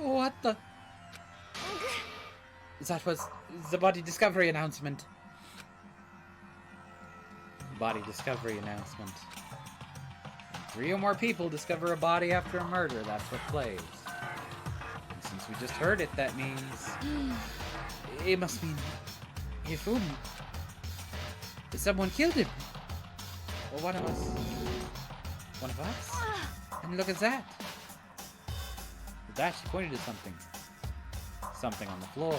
What the? That was the body discovery announcement. Body discovery announcement. 3 or more people discover a body after a murder. That's what plays. And since we just heard it, that means it must mean Hifumi. Someone killed him. Or one of us. One of us? And look at that. With that, she pointed to something. Something on the floor.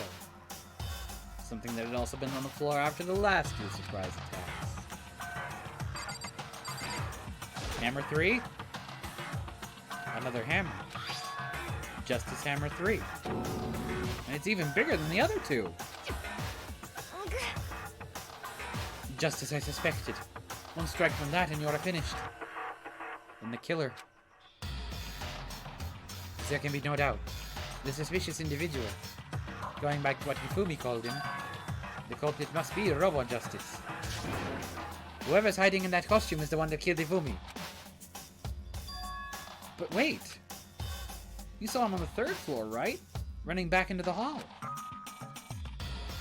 Something that had also been on the floor after the last 2 surprise attacks. Hammer 3. Another hammer. Justice Hammer 3. And it's even bigger than the other 2. Just as I suspected. One strike from that and you're finished. And the killer. There can be no doubt. The suspicious individual. Going back to what Hifumi called him, the culprit must be Robo Justice. Whoever's hiding in that costume is the one that killed Hifumi. But wait! You saw him on the 3rd floor, right? Running back into the hall.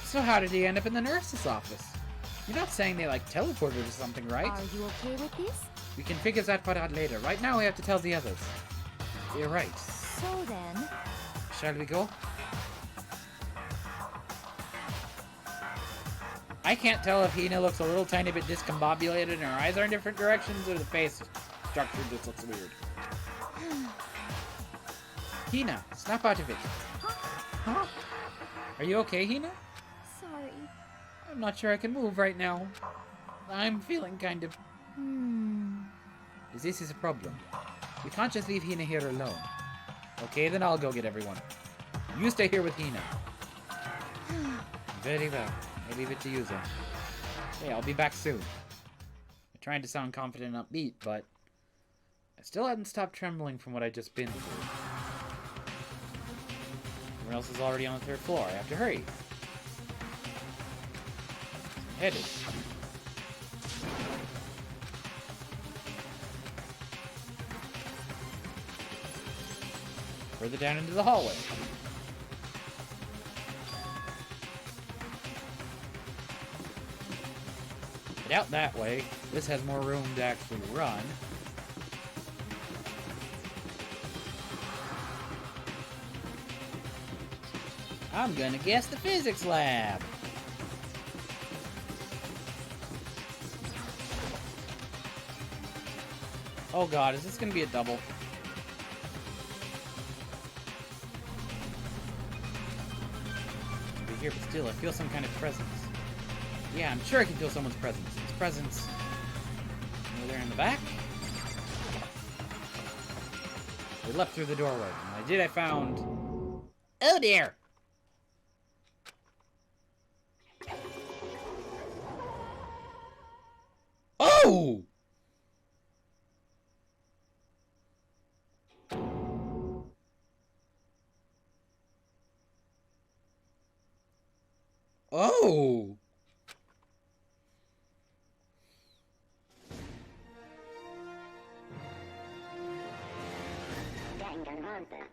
So how did he end up in the nurse's office? You're not saying they, like, teleported or something, right? Are you okay with this? We can figure that part out later. Right now we have to tell the others. You're right. So then... Shall we go? I can't tell if Hina looks a little tiny bit discombobulated and her eyes are in different directions, or the face structure just looks weird. Hina, snap out of it. Huh? Are you okay, Hina? Sorry. I'm not sure I can move right now. I'm feeling kind of... This is a problem. We can't just leave Hina here alone. Okay, then I'll go get everyone. You stay here with Hina. Very well. I leave it to you then. Hey, I'll be back soon. I'm trying to sound confident and upbeat, but I still hadn't stopped trembling from what I'd just been through. Everyone else is already on the 3rd floor. I have to hurry. I'm headed. Further down into the hallway. Get out that way. This has more room to actually run. I'm gonna guess the physics lab. Oh god, is this gonna be a double? I'll be here, but still, I feel some kind of presence. Yeah, I'm sure I can feel someone's presence. His presence... over there in the back? They left through the doorway. When I found... Oh dear! Oh! Oh! Danganronpa.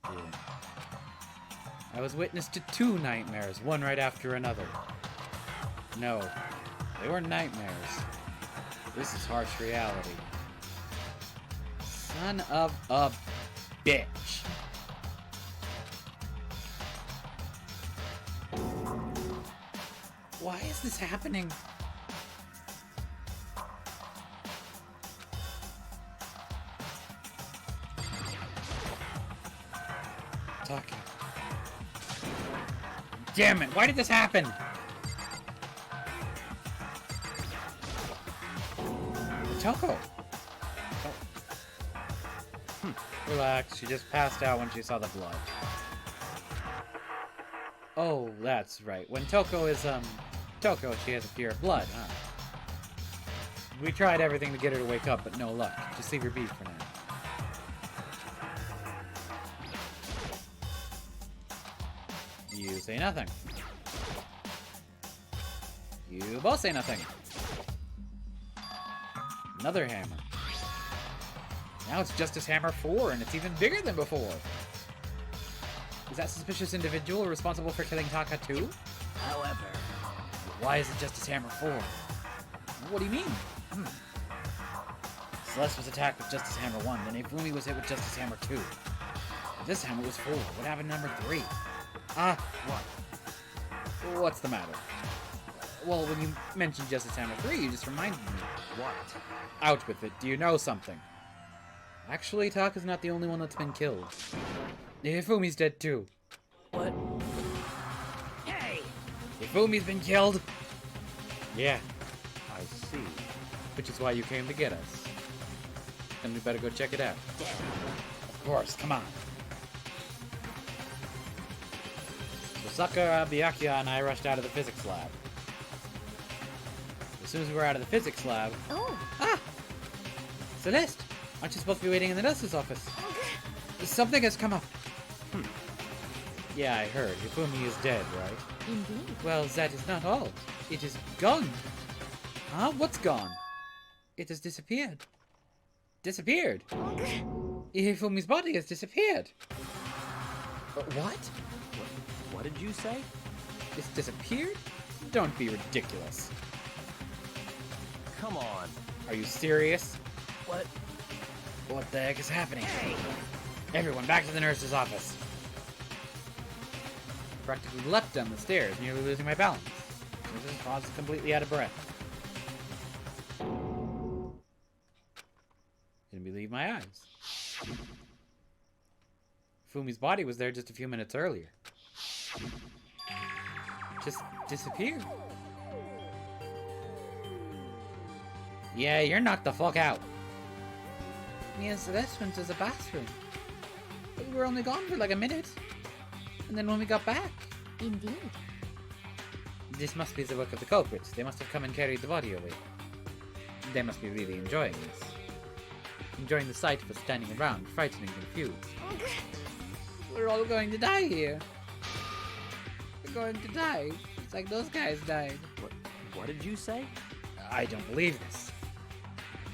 Yeah. I was witness to 2 nightmares, one right after another. No, they were nightmares. This is harsh reality. Son of a bitch. Why is this happening? Talking. Damn it, why did this happen? Toko. Oh. Relax, she just passed out when she saw the blood. Oh, that's right. When Toko is, Toko, she has a fear of blood, huh? We tried everything to get her to wake up, but no luck. Just leave her be for now. You say nothing. You both say nothing. Another hammer. Now it's Justice Hammer 4, and it's even bigger than before. Is that suspicious individual responsible for killing Taka too? However, Why is it Justice Hammer 4? What do you mean? Celeste was attacked with Justice Hammer 1, then Ifumi was hit with Justice Hammer 2. This time it was 4. What happened to number 3? What? What's the matter? Well, when you mentioned Justice Hammer 3, you just reminded me. what? Out with it. Do you know something? Actually, Taka's not the only one that's been killed. Ifumi's dead too. What? Hey! Ifumi's been killed? Yeah, I see. which is why you came to get us. Then we better go check it out. Damn. Of course, come on. So Sakura, Byakuya, and I rushed out of the physics lab. As soon as we were out of the physics lab... Oh. Ah! Celeste! Aren't you supposed to be waiting in the nurse's office? Something has come up. Yeah, I heard. Ifumi is dead, right? Indeed. Well, that is not all. It is gone. Huh? What's gone? It has disappeared. Disappeared? Ifumi's body has disappeared. What? What did you say? It's disappeared? Don't be ridiculous. Come on. Are you serious? What? What the heck is happening? Hey! Everyone, back to the nurse's office. I practically leapt down the stairs, nearly losing my balance. I was completely out of breath. Didn't believe my eyes. Fumi's body was there just a few minutes earlier. Just disappeared. Yeah, you're knocked the fuck out. Me and Celeste went to the bathroom. We were only gone for like a minute. And then when we got back... Indeed. This must be the work of the culprits. They must have come and carried the body away. They must be really enjoying this. Enjoying the sight of us standing around, frightened and confused. We're all going to die here. We're going to die. It's like those guys died. What did you say? I don't believe this.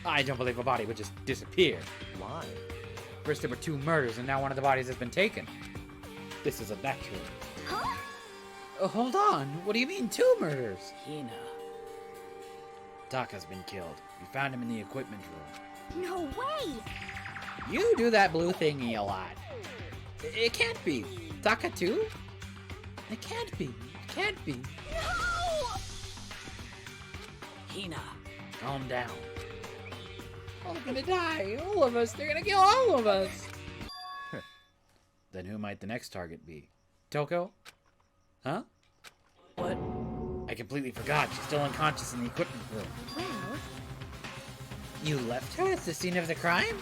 I don't believe a body would just disappear. Why? First there were 2 murders, and now one of the bodies has been taken. This is unnatural. Huh? Hold on. What do you mean 2 murders? Hina. Taka's been killed. We found him in the equipment room. No way! You do that blue thingy a lot. It can't be. Taka too? It can't be. It can't be. No! Hina. Calm down. All gonna die. All of us. They're gonna kill all of us. Then who might the next target be? Toko? Huh? What? I completely forgot. She's still unconscious in the equipment room. Well, You left her at the scene of the crime?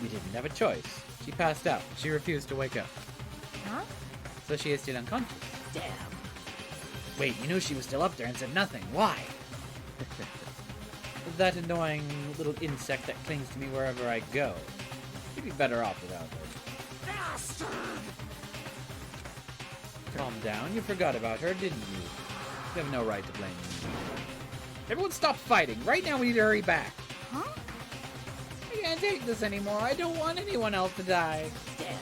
We didn't have a choice. She passed out. She refused to wake up. huh? So she is still unconscious. Damn. Wait, you knew she was still up there and said nothing. Why? That annoying little insect that clings to me wherever I go. You'd be better off without her. Bastard! Calm down. You forgot about her, didn't you? You have no right to blame me. Everyone stop fighting. Right now we need to hurry back. Huh? I can't take this anymore. I don't want anyone else to die. Damn.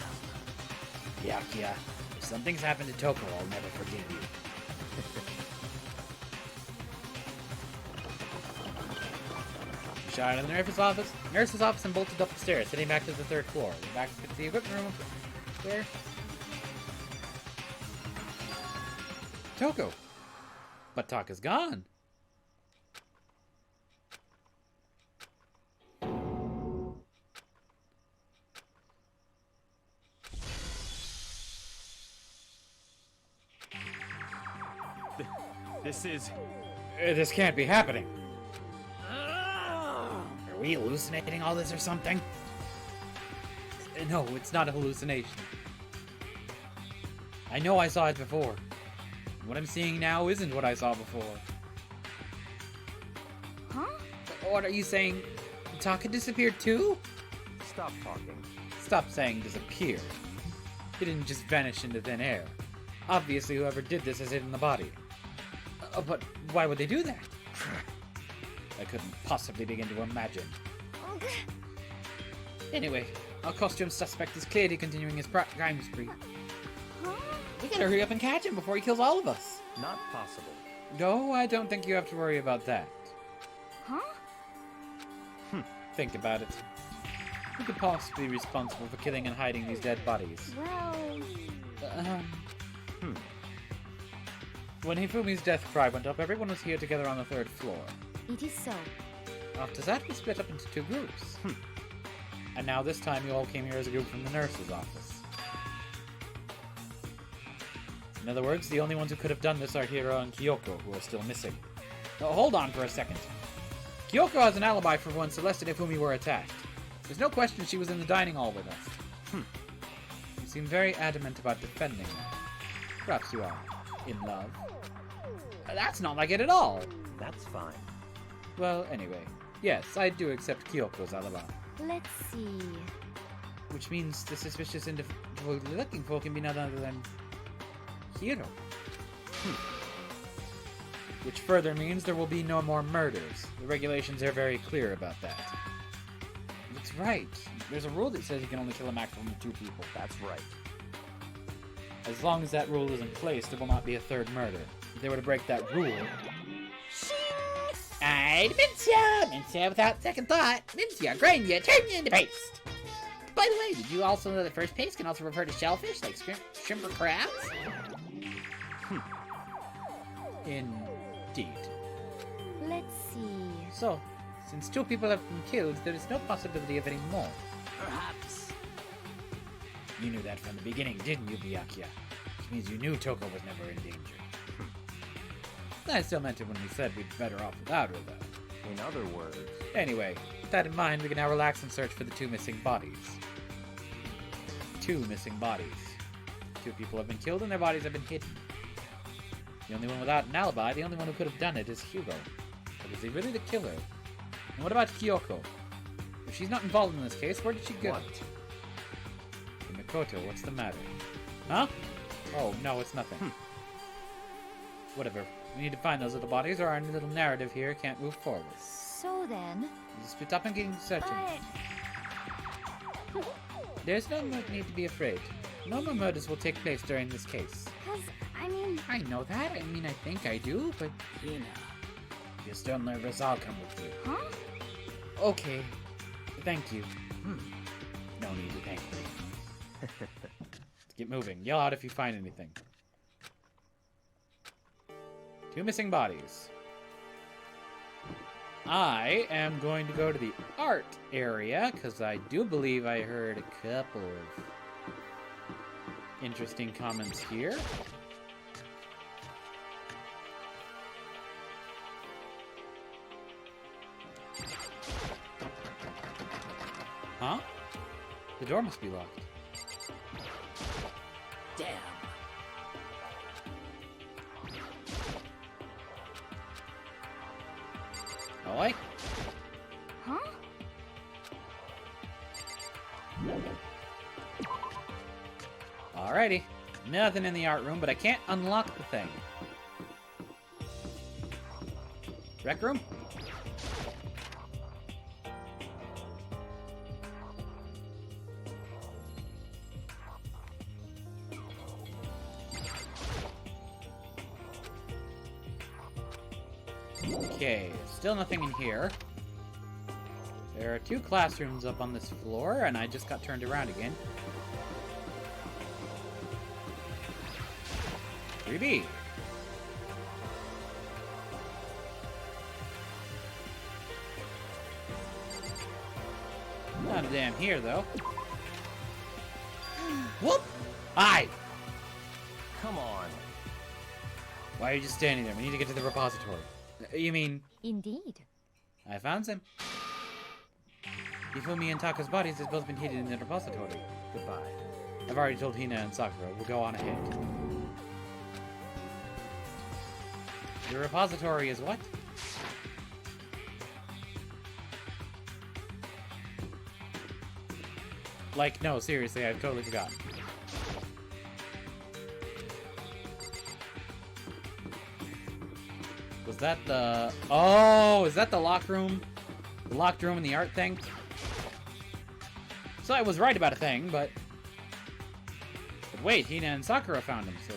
Byakuya, if something's happened to Toko, I'll never forgive you. We shot out of the nurse's office and bolted up the stairs, heading back to the 3rd floor. We're back to the equipment room. Where? Toko. But Taka's gone. This is... This can't be happening. Are we hallucinating all this or something? No, it's not a hallucination. I know I saw it before. What I'm seeing now isn't what I saw before. Huh? What are you saying? Taka disappeared too? Stop talking. Stop saying disappeared. He didn't just vanish into thin air. Obviously, whoever did this has hidden the body. But why would they do that? I couldn't possibly begin to imagine. Anyway, our costume suspect is clearly continuing his crime spree. Huh? We gotta hurry up and catch him before he kills all of us. Not possible. No, I don't think you have to worry about that. Huh? Think about it. Who could possibly be responsible for killing and hiding these dead bodies? Well... When Hifumi's death cry went up, everyone was here together on the 3rd floor. It is so. After that, we split up into 2 groups. And now this time you all came here as a group from the nurse's office. In other words, the only ones who could have done this are Hiro and Kyoko, who are still missing. Oh, hold on for a second. Kyoko has an alibi for when Celeste and Hifumi were attacked. There's no question she was in the dining hall with us. You seem very adamant about defending her. Perhaps you are in love. That's not like it at all. That's fine. Well, anyway, yes, I do accept Kyoko's alibi. Let's see. Which means the suspicious individual you're looking for can be none other than Hiro. Which further means there will be no more murders. The regulations are very clear about that. That's right. There's a rule that says you can only kill a maximum of 2 people. That's right. As long as that rule is in place, there will not be a 3rd murder. If they were to break that rule... I'd Mincia without second thought. Mincia, grind you, turn you into paste. By the way, did you also know that first paste can also refer to shellfish, like shrimp or crabs? Indeed. Let's see. So, since 2 people have been killed, there is no possibility of any more. Perhaps. You knew that from the beginning, didn't you, Byakuya? Which means you knew Toko was never in danger. I still meant it when we said we'd be better off without her, though. In other words... Anyway, with that in mind, we can now relax and search for the 2 missing bodies. 2 missing bodies. 2 people have been killed and their bodies have been hidden. The only one without an alibi, the only one who could have done it, is Hugo. But is he really the killer? And what about Kyoko? If she's not involved in this case, where did she go? What? Mikoto, what's the matter? Huh? Oh, no, it's nothing. Whatever. We need to find those little bodies or our little narrative here can't move forward. So then... Just split up and get searching. But... There's no need to be afraid. No more murders will take place during this case. I mean... I know that. I mean, I think I do, but... You know. If you're still nervous, I'll come with you. Huh? Okay. Thank you. No need to thank me. Let's get moving. Yell out if you find anything. 2 missing bodies. I am going to go to the art area, because I do believe I heard a couple of interesting comments here. Huh? The door must be locked. Damn. Oi? Huh? Alrighty. Nothing in the art room, but I can't unlock the thing. Rec room? Okay, still nothing in here. There are 2 classrooms up on this floor, and I just got turned around again. 3B. Not damn here, though. Whoop! Hi! Come on. Why are you just standing there? We need to get to the repository. You mean... Indeed. I found them. Hifumi and Taka's bodies have both been hidden in the repository. Goodbye. I've already told Hina and Sakura. We'll go on ahead. The repository is what? Like, no, seriously, I've totally forgotten. Was that the... Oh, is that the locked room? The locked room in the art thing? So I was right about a thing, but... But wait, Hina and Sakura found him, so...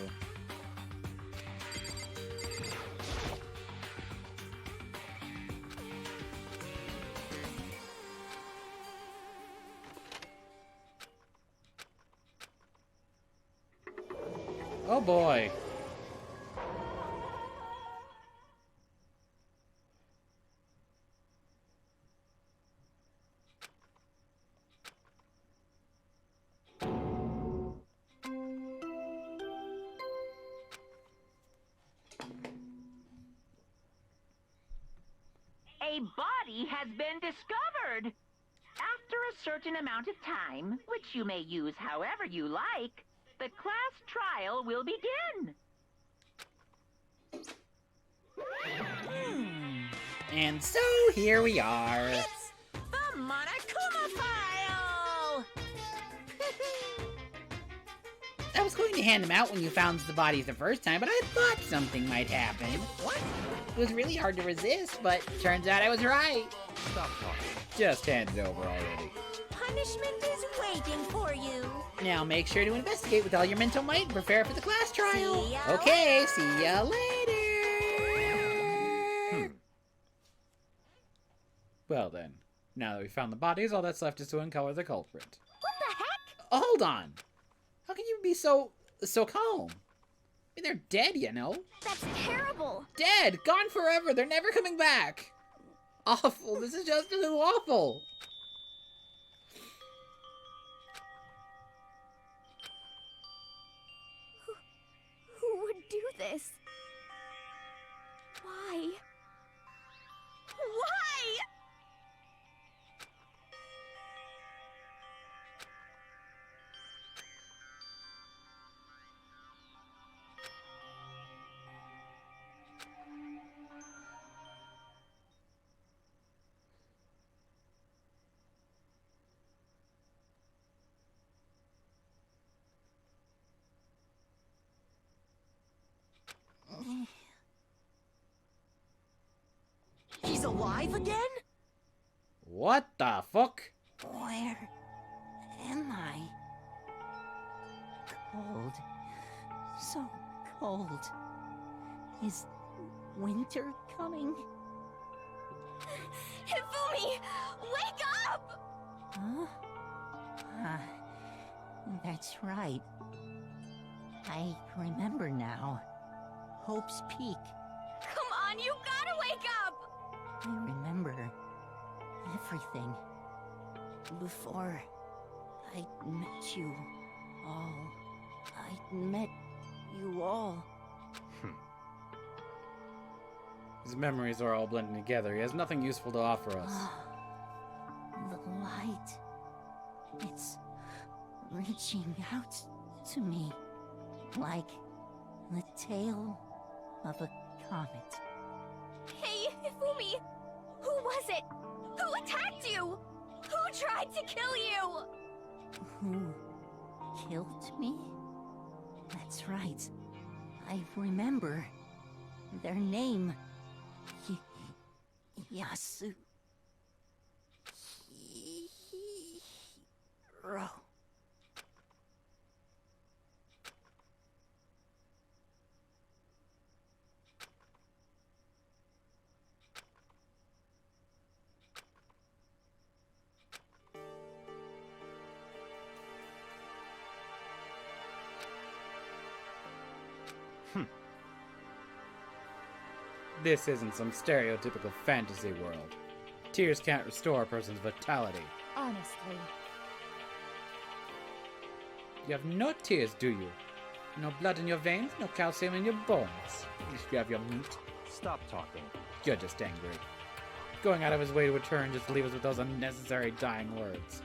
Oh boy. A body has been discovered. After a certain amount of time, which you may use however you like, the class trial will begin. And so here we are. It's the Monokuma file! I was going to hand them out when you found the bodies the first time, but I thought something might happen. What? It was really hard to resist, but turns out I was right. Stop talking. Just hand it over already. Punishment is waiting for you. Now make sure to investigate with all your mental might and prepare for the class trial. See ya Okay, later. see ya later. Well then, now that we found the bodies, all that's left is to uncover the culprit. What the heck? Hold on. How can you be so calm? I mean, they're dead, you know. That's terrible. Dead, gone forever. They're never coming back. Awful. This is just too awful. Who would do this? Why? Why? He's alive again? What the fuck? Where am I? Cold. So cold. Is winter coming? Hifumi! Wake up! Huh? Ah, that's right. I remember now. Hope's Peak. Come on, you gotta wake up! I remember everything. Before I met you all. I met you all. His memories are all blending together. He has nothing useful to offer us. The light. It's reaching out to me. Like the tail of a comet. Hey, Hifumi! Who was it? Who attacked you? Who tried to kill you? Who killed me? That's right. I remember their name. Yasu. Hiro. This isn't some stereotypical fantasy world. Tears can't restore a person's vitality. Honestly. You have no tears, do you? No blood in your veins, no calcium in your bones. At least you have your meat. Stop talking. You're just angry. Going out of his way to return just to leave us with those unnecessary dying words.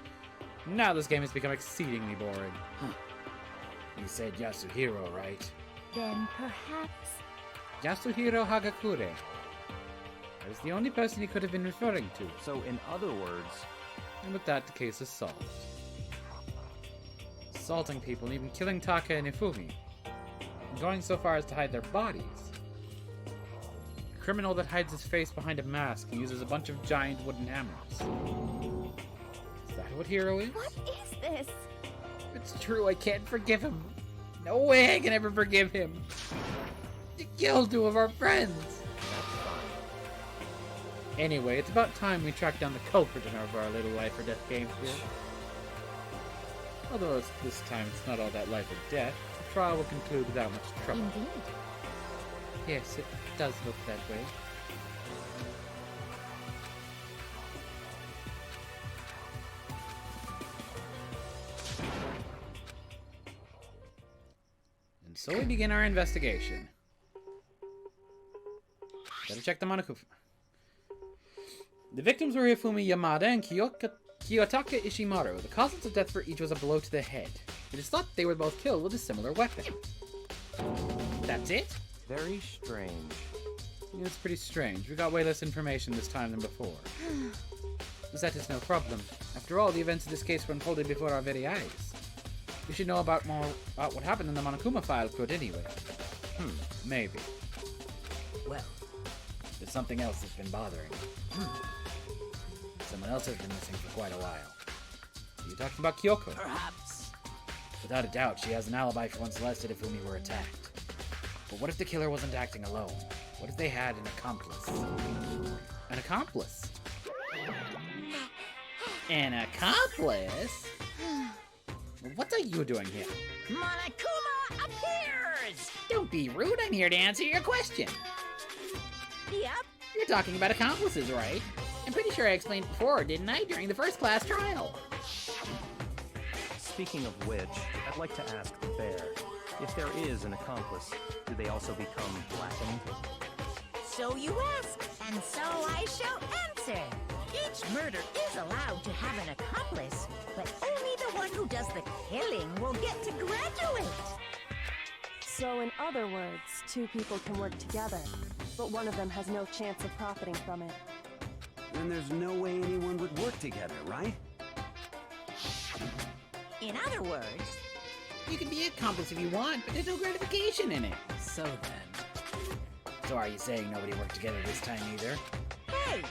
Now this game has become exceedingly boring. You said Yasuhiro, right? Then perhaps... Yasuhiro Hagakure. That is the only person he could have been referring to. So, in other words, And with that, the case is solved. Assaulting people and even killing Taka and Ifumi. And going so far as to hide their bodies. A criminal that hides his face behind a mask and uses a bunch of giant wooden hammers. Is that what hero is? What is this? It's true, I can't forgive him. No way I can ever forgive him. He killed two of our friends. Anyway, it's about time we track down the culprit in our little life or death game here. Although this time it's not all that life or death, the trial will conclude without much trouble. Indeed. Yes, it does look that way. And so we begin our investigation. Better check the Monokuma. The victims were Hifumi Yamada and Kiyotaka Ishimaru. The causes of death for each was a blow to the head. It is thought they were both killed with a similar weapon. That's it? Very strange. Yeah, it's pretty strange. We got way less information this time than before. But that is no problem. After all, the events of this case were unfolded before our very eyes. We should know about more about what happened in the Monokuma file could anyway. Maybe. Well, There's something else that's been bothering me. Someone else has been missing for quite a while. Are you talking about Kyoko? perhaps. Without a doubt, she has an alibi for when Celeste and Ifumi were attacked. But what if the killer wasn't acting alone? What if they had an accomplice? An accomplice? An accomplice? What are you doing here? Monokuma appears! Don't be rude, I'm here to answer your question. Yep. You're talking about accomplices, right? I'm pretty sure I explained before, didn't I, during the first class trial? Speaking of which, I'd like to ask the bear, if there is an accomplice, do they also become blackened? So you ask, and so I shall answer. Each murder is allowed to have an accomplice, but only the one who does the killing will get to graduate. So in other words, two people can work together, but one of them has no chance of profiting from it. Then there's no way anyone would work together, right? In other words, You can be an accomplice if you want, but there's no gratification in it. so then. So are you saying nobody worked together this time either? Hey,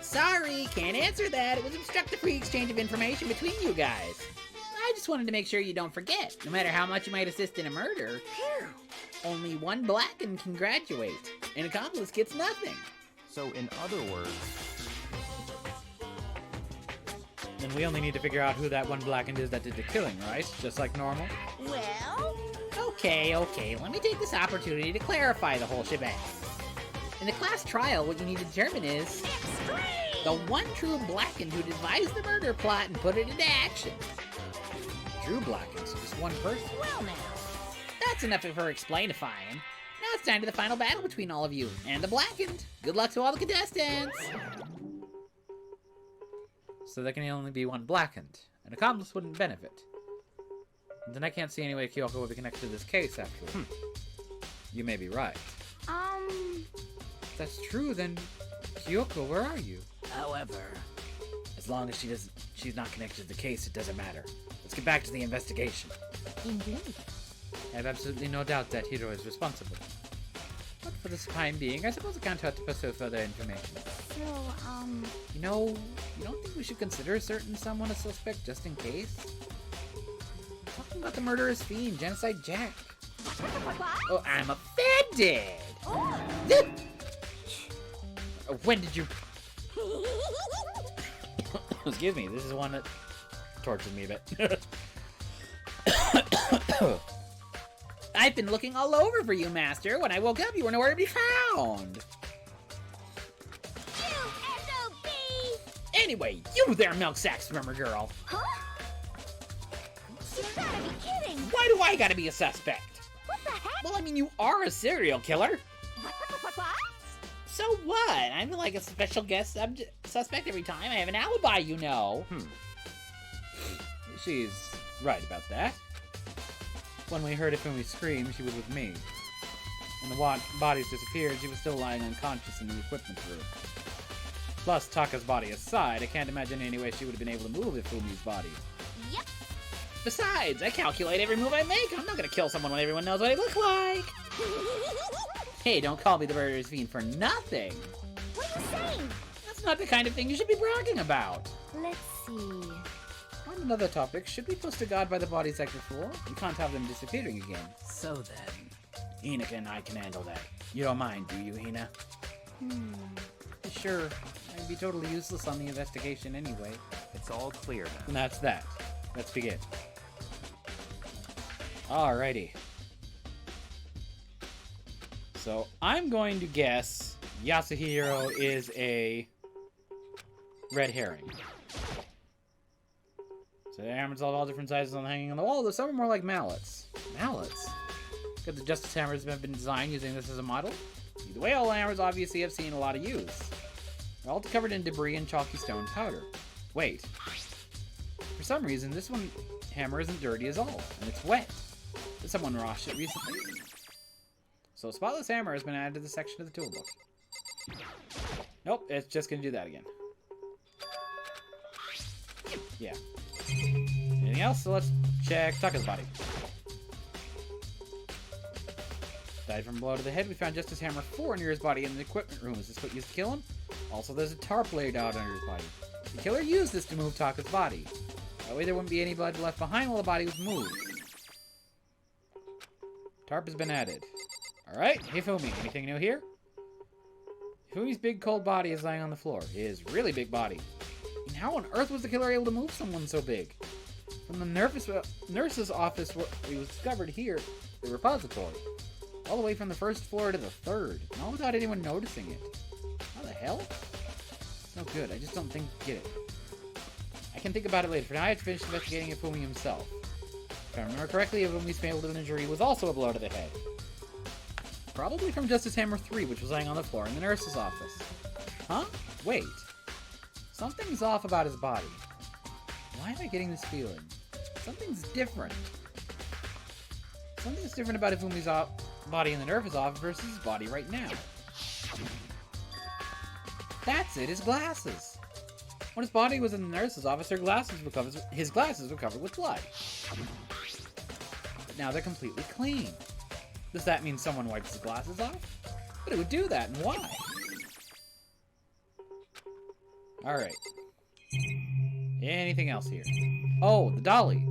Sorry, can't answer that. It was obstruct the free exchange of information between you guys. I just wanted to make sure you don't forget. No matter how much you might assist in a murder, only one blackened can graduate. An accomplice gets nothing. So in other words, Then we only need to figure out who that one blackened is that did the killing, right? Just like normal? well, Okay, let me take this opportunity to clarify the whole shebang. In the class trial, what you need to determine is extreme! the one true blackened who devised the murder plot and put it into action. True blackened, so just one person. Well now, That's enough of her explainifying. Now it's time to the final battle between all of you and the blackened. Good luck to all the contestants! So there can only be one blackened. An accomplice wouldn't benefit. Then I can't see any way Kyoko would be connected to this case, actually. You may be right. If that's true, then Kyoko, where are you? however, As long as she's not connected to the case, it doesn't matter. Let's get back to the investigation. indeed. I have absolutely no doubt that Hiro is responsible. But for this time being, I suppose I can't have to pursue further information. So, You know, you don't think we should consider certain someone a suspect just in case? Talking about the murderous fiend, Genocide Jack. Oh, I'm offended! When did you... Excuse me, this is one that tortured me a bit. I've been looking all over for you, Master. When I woke up, you were nowhere to be found. you SOB! Anyway, you there, milk sack swimmer girl. Huh? You gotta be kidding! Why do I gotta be a suspect? What the heck? Well, I mean, you are a serial killer. What? So what? I'm like a special guest suspect every time. I have an alibi, you know. She's right about that. When we heard Ifumi scream, she was with me. When the bodies disappeared, she was still lying unconscious in the equipment room. Plus, Taka's body aside, I can't imagine any way she would have been able to move Ifumi's body. Yep. Besides, I calculate every move I make. I'm not gonna kill someone when everyone knows what I look like. Hey, don't call me the murderous fiend for nothing. What are you saying? That's not the kind of thing you should be bragging about. Let's see. On another topic, should we post a guard by the bodies like before? We can't have them disappearing again. So then... Hina and I can handle that. You don't mind, do you, Hina? Sure. I'd be totally useless on the investigation anyway. It's all clear now. And that's that. Let's begin. Alrighty. So, I'm going to guess Yasuhiro is a red herring. So the hammers of all different sizes on hanging on the wall, though some are more like mallets. Mallets? Because the Justice hammers have been designed using this as a model? Either way, all hammers obviously have seen a lot of use. They're all covered in debris and chalky stone powder. Wait. For some reason, this one hammer isn't dirty at all, and it's wet. Did someone wash it recently? So a spotless hammer has been added to the section of the toolbook. Nope, it's just gonna do that again. Yeah. Anything else? So let's check Taka's body. Died from a blow to the head. We found Justice Hammer 4 near his body in the equipment room. Is this what used to kill him? Also, there's a tarp laid out under his body. The killer used this to move Taka's body. That way there wouldn't be any blood left behind while the body was moved. Tarp has been added. Alright, Hifumi, anything new here? Hifumi's big cold body is lying on the floor. His really big body. And how on earth was the killer able to move someone so big? From the nurse's office where he was discovered here, the repository. All the way from the first floor to the third. And all without anyone noticing it. How the hell? It's no good. I just don't get it. I can think about it later. For now, I have to finish investigating Hifumi himself. If I remember correctly, Hifumi's fatal injury was also a blow to the head. Probably from Justice Hammer 3, which was lying on the floor in the nurse's office. Huh? Wait. Something's off about his body. Why am I getting this feeling? Something's different. Something's different about Hifumi's body in the nurse's office versus his body right now. That's it, his glasses. When his body was in the nurse's office, his glasses were covered with blood. But now they're completely clean. Does that mean someone wipes his glasses off? But it would do that, and why? Alright. Anything else here? Oh, the dolly.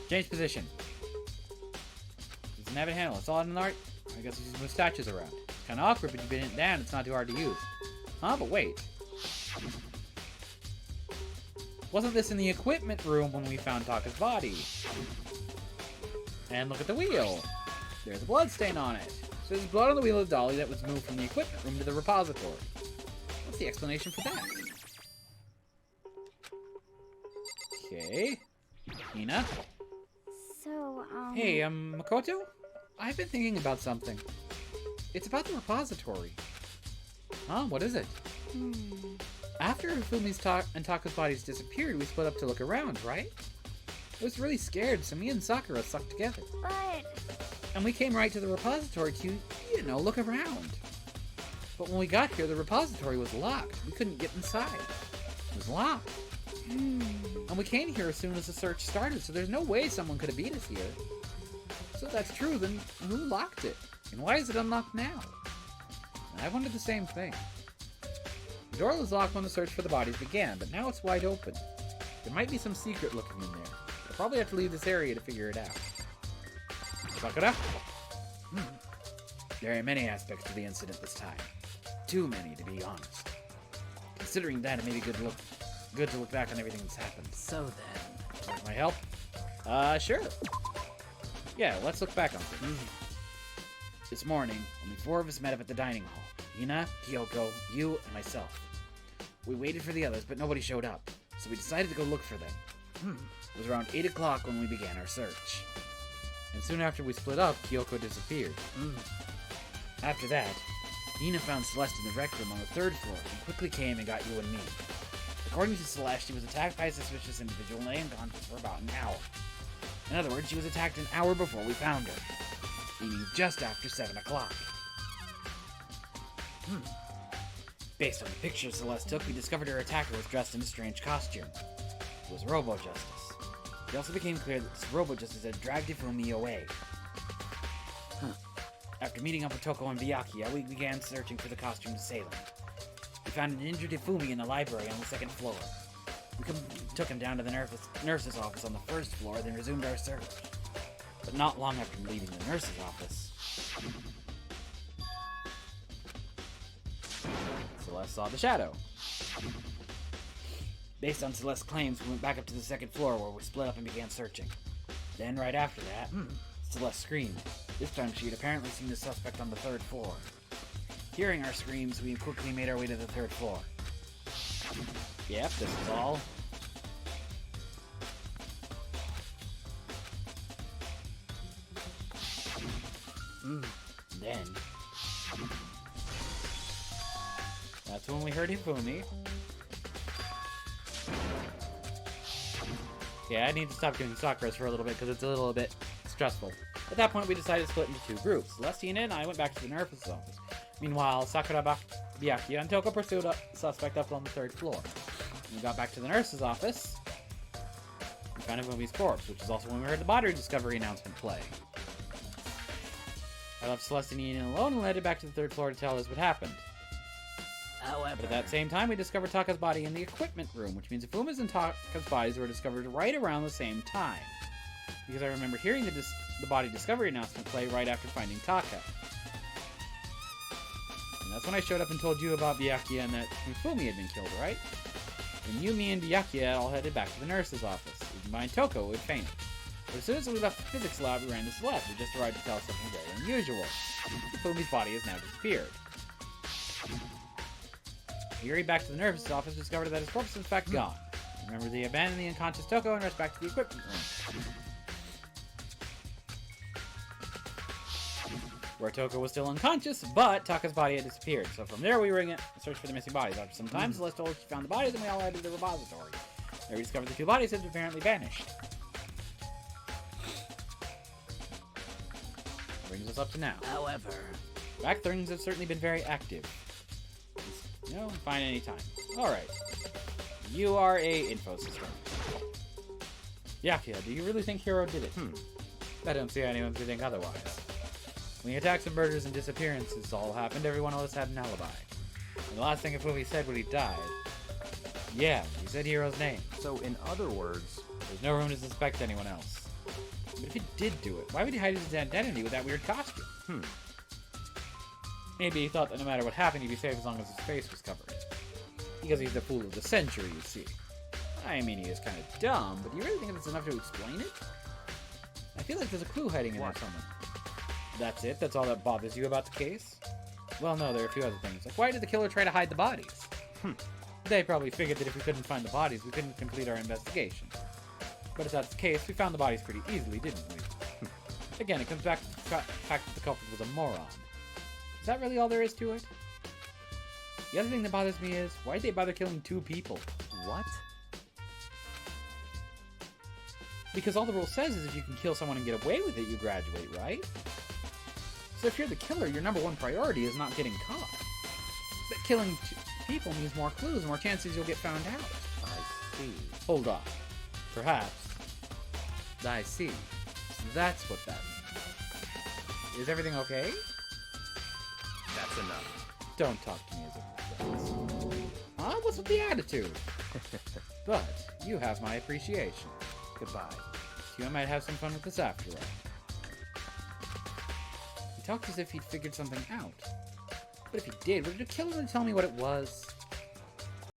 Change position. Doesn't have a handle. It's all in the art. I guess he's moving statues around. It's kind of awkward, but you pin it down. It's not too hard to use. Huh? But wait. Wasn't this in the equipment room when we found Taka's body? And look at the wheel. There's a blood stain on it. So there's blood on the wheel of the dolly that was moved from the equipment room to the repository. What's the explanation for that? Okay. Hina? So, Hey, Makoto? I've been thinking about something. It's about the repository. Huh? What is it? After Hifumi's and Taka's bodies disappeared, we split up to look around, right? I was really scared, so me and Sakura stuck together. But... And we came right to the repository to, look around. But when we got here, the repository was locked. We couldn't get inside. It was locked. And we came here as soon as the search started, so there's no way someone could have beat us here. So if that's true, then who locked it? And why is it unlocked now? And I wondered the same thing. The door was locked when the search for the bodies began, but now it's wide open. There might be some secret looking in there. I'll probably have to leave this area to figure it out. Sakura? There are many aspects to the incident this time. Too many, to be honest. Considering that, it may be good to look back on everything that's happened. So then... Want my help? Sure. Yeah, let's look back on things. This morning, only 4 of us met up at the dining hall. Hina, Kyoko, you, and myself. We waited for the others, but nobody showed up, so we decided to go look for them. It was around 8 o'clock when we began our search. And soon after we split up, Kyoko disappeared. After that, Hina found Celeste in the rec room on the 3rd floor and quickly came and got you and me. According to Celeste, she was attacked by a suspicious individual and lay unconscious for about an hour. In other words, she was attacked an hour before we found her, meaning just after 7 o'clock. Based on the pictures Celeste took, we discovered her attacker was dressed in a strange costume. It was Robo-Justice. It also became clear that this Robo-Justice had dragged Hifumi away. After meeting up with Toko and Byakuya, we began searching for the costumed assailant. We found an injured Ifumi in the library on the 2nd floor. We took him down to the nurse's office on the 1st floor, then resumed our search. But not long after leaving the nurse's office, Celeste saw the shadow. Based on Celeste's claims, we went back up to the 2nd floor where we split up and began searching. Then, right after that, Celeste screamed. This time she had apparently seen the suspect on the 3rd floor. Hearing our screams, we quickly made our way to the 3rd floor. Yep, this is all. Then, that's when we heard Ifumi. Yeah, I need to stop doing Sakura's for a little bit because it's a little bit stressful. At that point, we decided to split into 2 groups. Celestine and I went back to the nurse's office. Meanwhile, Sakura, Byakuya, and Toko pursued a suspect up on the 3rd floor. When we got back to the nurse's office, we found Ifumi's corpse, which is also when we heard the body discovery announcement play. I left Celestine and Ian alone and led it back to the 3rd floor to tell us what happened. However, But at that same time, we discovered Taka's body in the equipment room, which means Ifumi's and Taka's bodies were discovered right around the same time. Because I remember hearing the body discovery announcement play right after finding Taka. And that's when I showed up and told you about Byakuya and that Ifumi had been killed, right? Then you, me, and Byakuya all headed back to the nurse's office. Even my and Toko had fainted. But as soon as we left the physics lab, we ran to Celeste, who just arrived to tell us something very unusual. Ifumi's body has now disappeared. We hurried back to the nurse's office and discovered that his corpse is in fact gone. Remember, they abandoned the unconscious Toko and rushed back to the equipment room, where Toko was still unconscious, but Taka's body had disappeared. So from there, we were in search for the missing bodies. After some time, Celeste told us she found the bodies, and we all headed to the repository. There we discovered the 2 bodies had apparently vanished. Brings us up to now. however, Back things have certainly been very active. You know, fine any time. Alright. You are a info system. Byakuya, do you really think Hiro did it? I don't see anyone who think otherwise. When the attacks and murders and disappearances all happened, every one of us had an alibi. And the last thing Ifumi said when he died, yeah, he said Hiro's name. So, in other words, There's no room to suspect anyone else. But if he did do it, why would he hide his identity with that weird costume? Maybe he thought that no matter what happened, he'd be safe as long as his face was covered. Because he's the fool of the century, you see. I mean, he is kind of dumb, but do you really think that's enough to explain it? I feel like there's a clue hiding in there somewhere. That's it? That's all that bothers you about the case? Well, no, there are a few other things. Like, why did the killer try to hide the bodies? They probably figured that if we couldn't find the bodies, we couldn't complete our investigation. But if that's the case, we found the bodies pretty easily, didn't we? Again, it comes back to the fact that the culprit was a moron. Is that really all there is to it? The other thing that bothers me is, why'd they bother killing 2 people? what? Because all the rule says is if you can kill someone and get away with it, you graduate, right? So if you're the killer, your #1 priority is not getting caught. But killing 2 people means more clues and more chances you'll get found out. I see. Hold on. Perhaps. I see. That's what that means. Is everything okay? That's enough. Don't talk to me as if it is. Huh? What's with the attitude? But you have my appreciation. Goodbye. You might have some fun with this after all. He talked as if he'd figured something out. But if he did, would the killer tell me what it was?